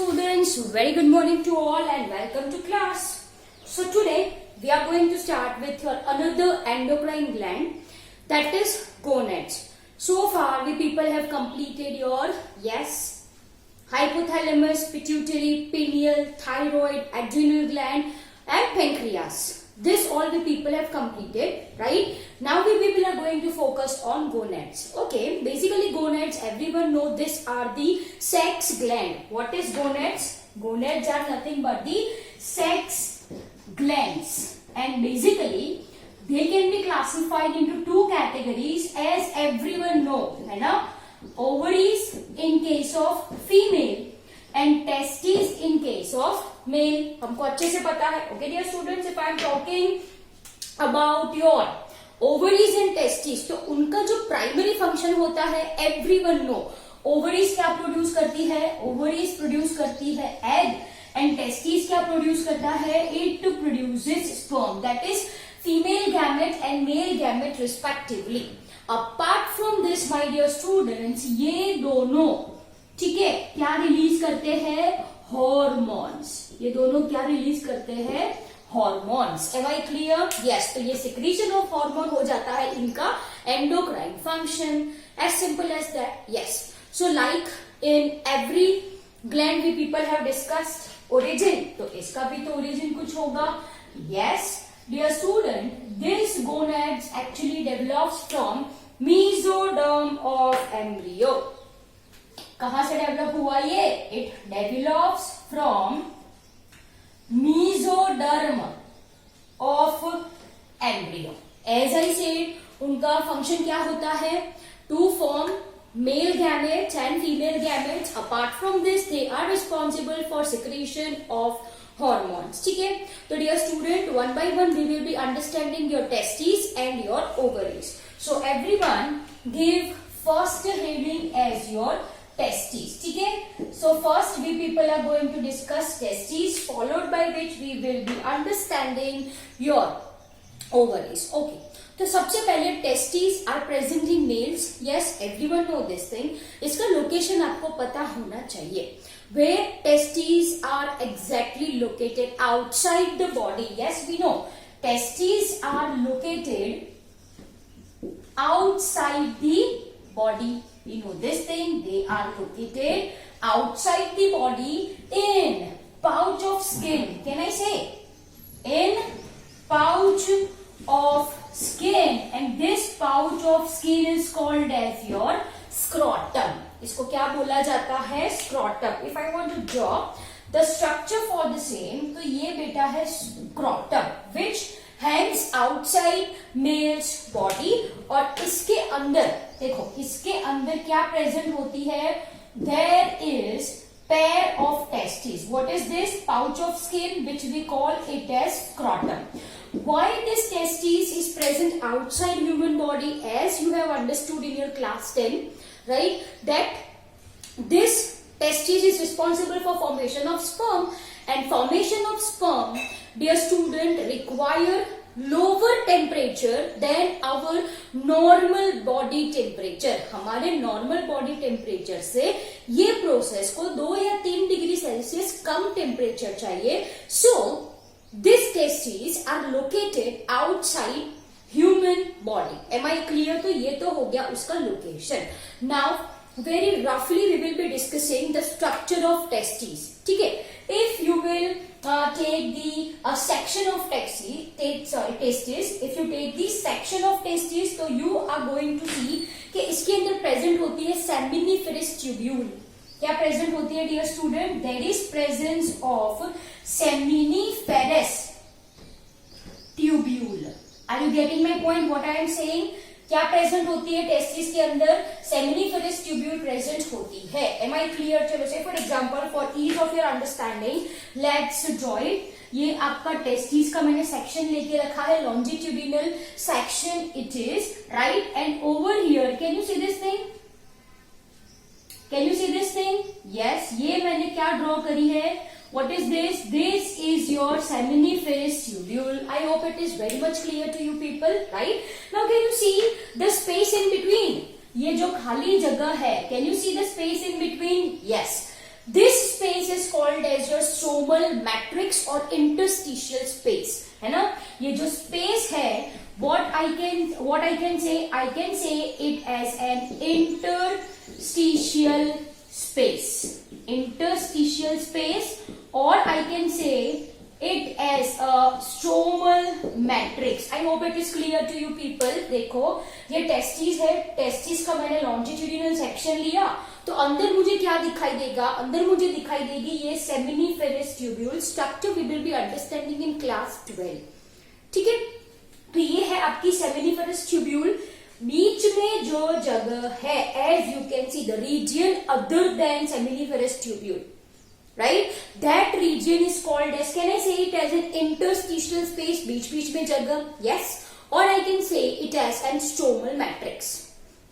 students, very good morning to all and welcome to class. So today we are going to start with your another endocrine gland, that is gonads. So far we people have completed your hypothalamus, pituitary, pineal, thyroid, adrenal gland and pancreas. This all the people have completed, right? Now we people are going to focus on gonads. Okay, basically gonads, everyone know these are the sex gland. What is gonads? Gonads are nothing but the sex glands, and basically they can be classified into two categories as everyone know, है ना? Ovaries in case of female and testes in case of male. हमको अच्छे से पता है. Okay dear students, if I am talking about your ovaries and testes, तो उनका जो प्राइमरी फंक्शन होता है everyone know. ओवरीज क्या प्रोड्यूस करती है? ओवरीज प्रोड्यूस करती है एग, एंड टेस्टिस क्या प्रोड्यूस करता है? It produces sperm, that is female gamete and male gamete respectively. Apart from this my dear students, ये दोनों ठीक है क्या रिलीज करते हैं? हॉर्मोन्स. ये दोनों क्या रिलीज करते हैं? Hormones. Am I clear? Yes. तो ये सिक्रीशन ऑफ हार्मोन हो जाता है इनका endocrine function. As simple as that. Yes. So like in every gland we people have discussed origin, तो इसका भी तो origin कुछ होगा. Yes, dear student, this gonads actually develops from mesoderm of embryo. कहाँ से डेवलप हुआ ये? It develops from mesoderm of embryo. As I said, उनका फंक्शन क्या होता है? To form male gametes and female gametes. Apart from this, they are responsible for secretion of hormones. ठीक है? तो dear student, one by one we will be understanding your testes and your ovaries. So everyone give first heading as your testes. ठीक है? So first we people are going to discuss testes, followed by which we will be understanding your ovaries. Okay. तो सबसे पहले testis are present in males. Yes, everyone know this thing. इसका location आपको पता होना चाहिए. Where testis are exactly located? Outside the body. Yes, we know testis are located outside the body. We know this thing. They are located outside the body in pouch of skin. Can I say? In pouch of skin, and this pouch of skin is called as your scrotum. इसको क्या बोला जाता है? Scrotum. If I want to draw the structure for the same, तो ये बेटा है scrotum, which hangs outside male's body. और इसके अंदर देखो, इसके अंदर क्या प्रेजेंट होती है? There is pair of testes. What is this? Pouch of skin, which we call it as scrotum. Why this testes is present outside human body? As you have understood in your class 10, right? That this testes is responsible for formation of sperm, and formation of sperm, dear student, require lower temperature than our normal body temperature. हमारे normal body temperature से ये process को 2 या 3 degree Celsius कम temperature चाहिए. So these testes are located outside human body. Am I clear? तो ये तो हो गया उसका location. Now very roughly we will be discussing the structure of testes. ठीक है? If you will take the section of testes, if you take the section of testes, तो you are going to see कि इसके अंदर present होती है seminiferous tubule. क्या present होती है dear student? There is presence of seminiferous tubule. Are you getting my point? What I am saying? क्या प्रेजेंट होती है टेस्टिस के अंदर? seminiferous ट्यूब्यूल प्रेजेंट होती है. Am I clear? चलो say for example, for ease of your understanding, let's draw it. ये आपका टेस्टिस का मैंने सेक्शन लेके रखा है, longitudinal section it is, right? And over here can you see this thing? Can you see this thing? Yes, ये मैंने क्या ड्रॉ करी है? What is this? This is your seminiferous tubule. I hope it is very much clear to you people, right? Now can you see the space in between? ये जो खाली जगह है, can you see the space in between? Yes. This space is called as your stromal matrix और interstitial space, है ना। ये जो स्पेस है, what I can say, I can say it as an interstitial space, or I can say it as a stromal matrix. I hope it is clear to you people. देखो ये testis है, testis का मैंने longitudinal section लिया, तो अंदर मुझे क्या दिखाई देगा, अंदर मुझे दिखाई देगी ये seminiferous tubule structure we will be understanding in class 12, ठीक है। तो ये है आपकी सेमिनिफेरस ट्यूब्यूल, बीच में जो जगह है, as you can see the region other than seminiferous tubule, right, that region is called as, can I say it as an interstitial space, बीच बीच में जगह, yes, or I can say it as an stromal matrix,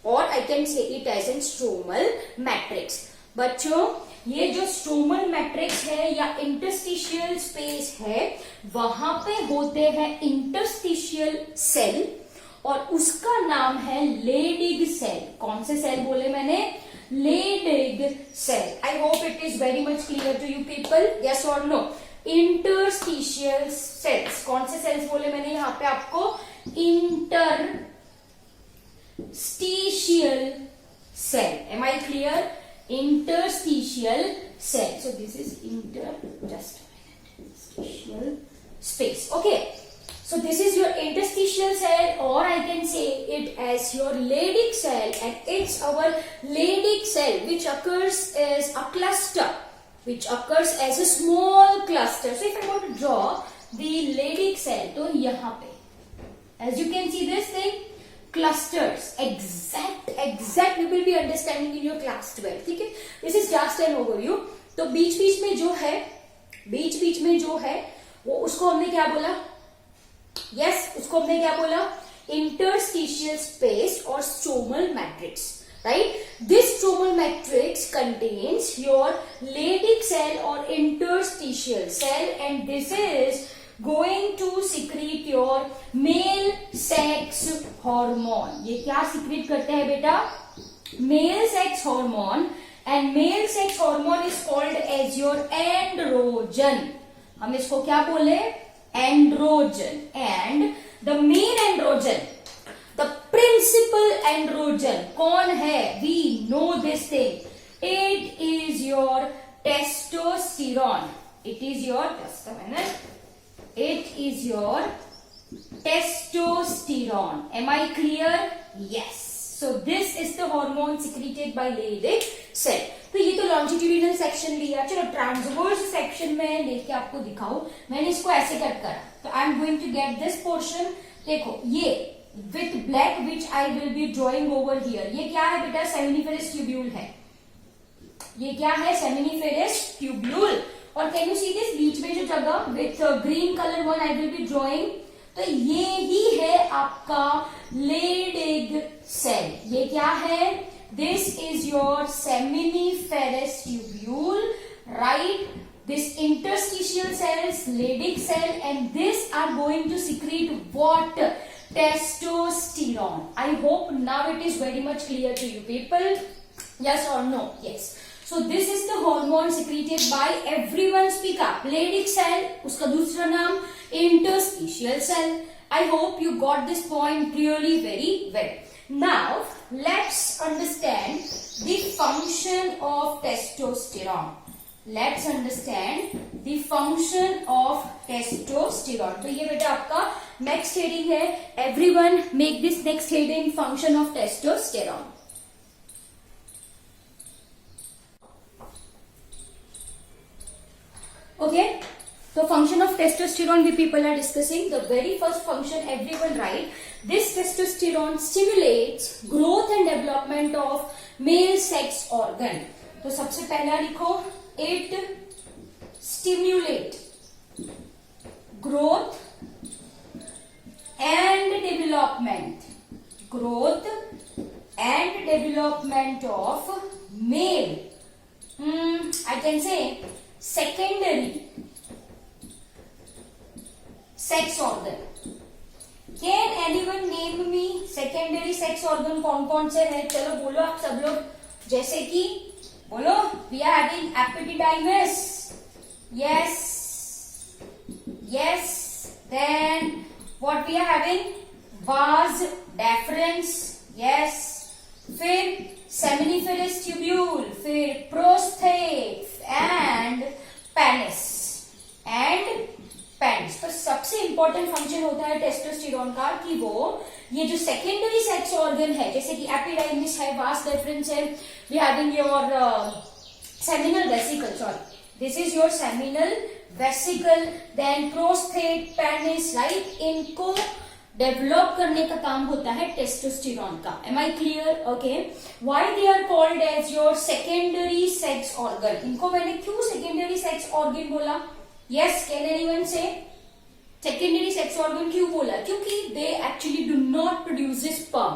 or I can say it as an stromal matrix। बच्चों ये जो stromal matrix है या interstitial space है, वहां पे होते हैं इंटरस्टिशियल सेल, और उसका नाम है लेडिग सेल। कौन से सेल बोले मैंने? Leydig cell. I hope it is very much clear to you people. Yes or no? Interstitial cells. कौन से cells बोले मैंने यहाँ पे आपको? Interstitial cell. Am I clear? Interstitial cell. So this is just a minute. Interstitial space. Okay. So this is your interstitial cell, or I can say it as your Leydig cell, and it's our Leydig cell which occurs as a cluster, which occurs as a small cluster. So if I want to draw the Leydig cell, तो यहाँ पे, as you can see this thing, clusters, exact we will be understanding in your class 12, ठीक है। This is just an overview। तो बीच बीच में जो है वो उसको हमने क्या बोला? Yes, उसको हमने क्या बोला? Interstitial space or stromal matrix, right? This stromal matrix contains your Leydig cell or interstitial cell, and this is going to secrete your male sex hormone। ये क्या secrete करते हैं बेटा? Male sex hormone, and male sex hormone is called as your androgen। हम इसको क्या बोले? Androgen। And the main androgen, the principal androgen कौन है? We know this thing, it is your testosterone, it is your, just a minute, it is your testosterone। Am I clear? Yes। So this is the hormone secreted by Leydig cell। तो ये तो longitudinal section लिया, चलो transverse section में लेके आपको दिखाऊं। मैंने इसको ऐसे कट करा, तो I am going to get this portion. देखो ये with black which I will be drawing over here, ये क्या है बेटा? सेमिनिफेरस ट्यूब्यूल है। ये क्या है? Seminiferous tubule. और कैन यू सी दिस बीच में जो जगह with green colour one I will be drawing, तो ये ही है आपका Leydig cell। ये क्या है? This is your seminiferous tubule, right? This interstitial cells, Leydig cell, and this are going to secrete what? Testosterone। I hope now it is very much clear to you people. Yes or no? Yes। So this is the hormone secreted by, everyone speak up, Leydig cell, उसका दूसरा नाम interstitial cell। I hope you got this point clearly very well। Now let's understand the function of testosterone। Let's understand the function of testosterone। तो ये बेटा आपका next heading है। Everyone make this next heading function of testosterone। Okay, so function of testosterone we people are discussing। The very first function, everyone write, this testosterone stimulates growth and development of male sex organ। तो सबसे पहला लिखो, it stimulate growth and development of male, I can say secondary sex organ। Can anyone name me secondary sex organ कौन कौन से है? चलो बोलो आप सब लोग, जैसे कि बोलो, we are having epididymis. Yes. Yes. Then what we are having? Vas deferens. Yes. फिर seminiferous tubule, फिर prostate and penis. तो सबसे इंपॉर्टेंट फंक्शन होता है टेस्टोस्टेरोन का कि वो ये जो सेकेंडरी सेक्स ऑर्गन है, जैसे कि एपिडाइमिस है, वास डेफरेंस है, we having your seminal vesicle, sorry, this is your seminal vesicle, then prostate, penis, right, इनको डेवलप करने का काम होता है टेस्टोस्टेरोन का. Am I clear? Okay. Why they are called as your secondary sex organ? इनको मैंने क्यों सेकेंडरी सेक्स ऑर्गन बोला? Yes, can anyone say? Secondary sex organ क्यों बोला? क्योंकि they actually do not produce sperm.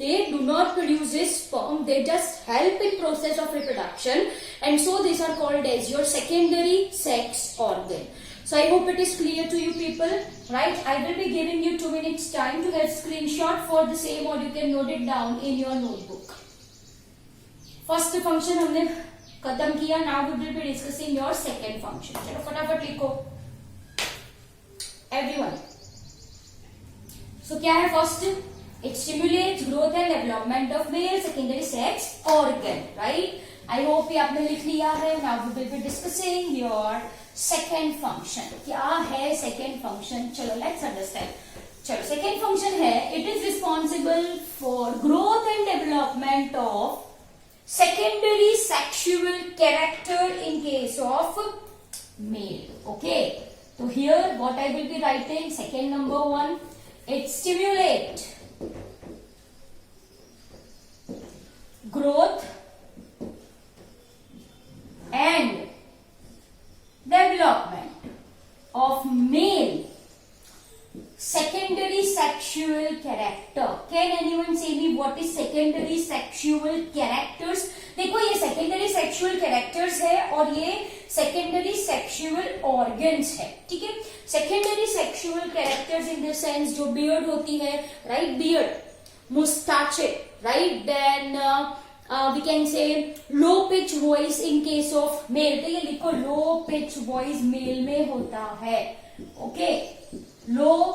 They do not produce sperm. They just help in process of reproduction, and so these are called as your secondary sex organ. So I hope it is clear to you people, right? I will be giving you 2 minutes time to get screenshot for the same, or you can note it down in your notebook. First function हमने खत्म किया. Now we will be discussing your second function. चलो फटाफट लिखो everyone. So क्या है first? It stimulates growth and development of male secondary sex organ, right? I hope ये आपने लिख लिया है. Now we will be discussing your second function. क्या है second function? चलो let's understand. चलो second function है, it is responsible for growth and development of secondary sexual character in case of male. Okay. So here what I will be writing, second number one, it stimulates growth and development of male secondary sexual character. Can anyone say me what is secondary sexual characters? देखो ये secondary sexual characters है और ये secondary sexual organs है, ठीक है. secondary sexual characters in the sense जो beard होती है, right, beard, mustache, right, then we can say low pitch voice in case of male. तो ये लिखो low pitch voice male में होता है. okay, low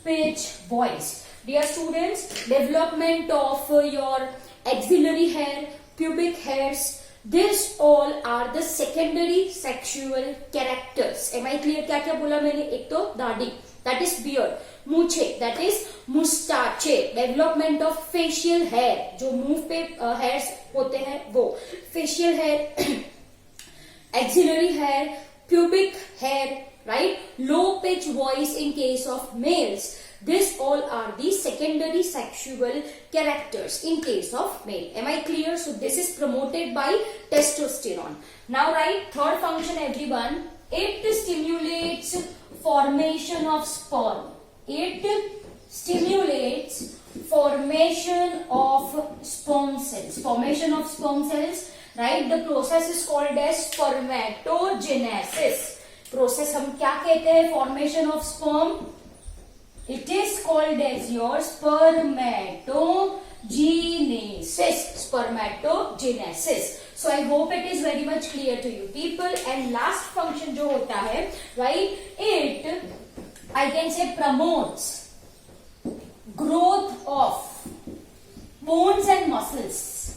pitch voice. Dear students, development of your axillary hair, pubic hairs, this all are the secondary sexual characters. Am I clear? क्या क्या बोला मैंने? एक तो दाढ़ी, that is beard, मूछे, that is mustache, development of facial hair, जो मुंह पे hairs होते हैं वो, facial hair, axillary hair, pubic hair, right, low pitch voice in case of males. This all are the secondary sexual characters in case of male. Am I clear? So this is promoted by testosterone. Now write third function everyone. It stimulates formation of sperm. It stimulates formation of sperm cells. Formation of sperm cells, right? The process is called as spermatogenesis. Process हम क्या कहते हैं? Formation of sperm. It is called as your spermatogenesis. Spermatogenesis. So I hope it is very much clear to you people. And last function जो होता है, right? It, I can say, promotes growth of bones and muscles.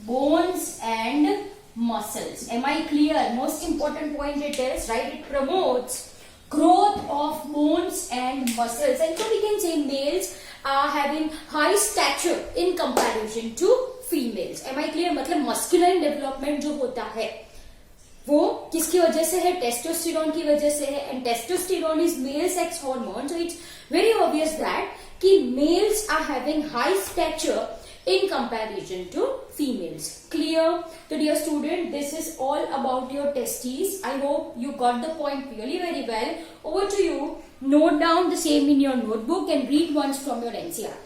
Bones and muscles. Am I clear? Most important point it is, right? It promotes growth of bones and muscles, and so we can say males are having high stature in comparison to females. Am I clear? मतलब masculine development जो होता है वो किसकी वजह से है? Testosterone की वजह से है. And testosterone is male sex hormone, so it's very obvious that कि males are having high stature in comparison to females. Clear? So dear student, this is all about your testes. I hope you got the point really very well. Over to you. Note down the same in your notebook and read once from your NCERT.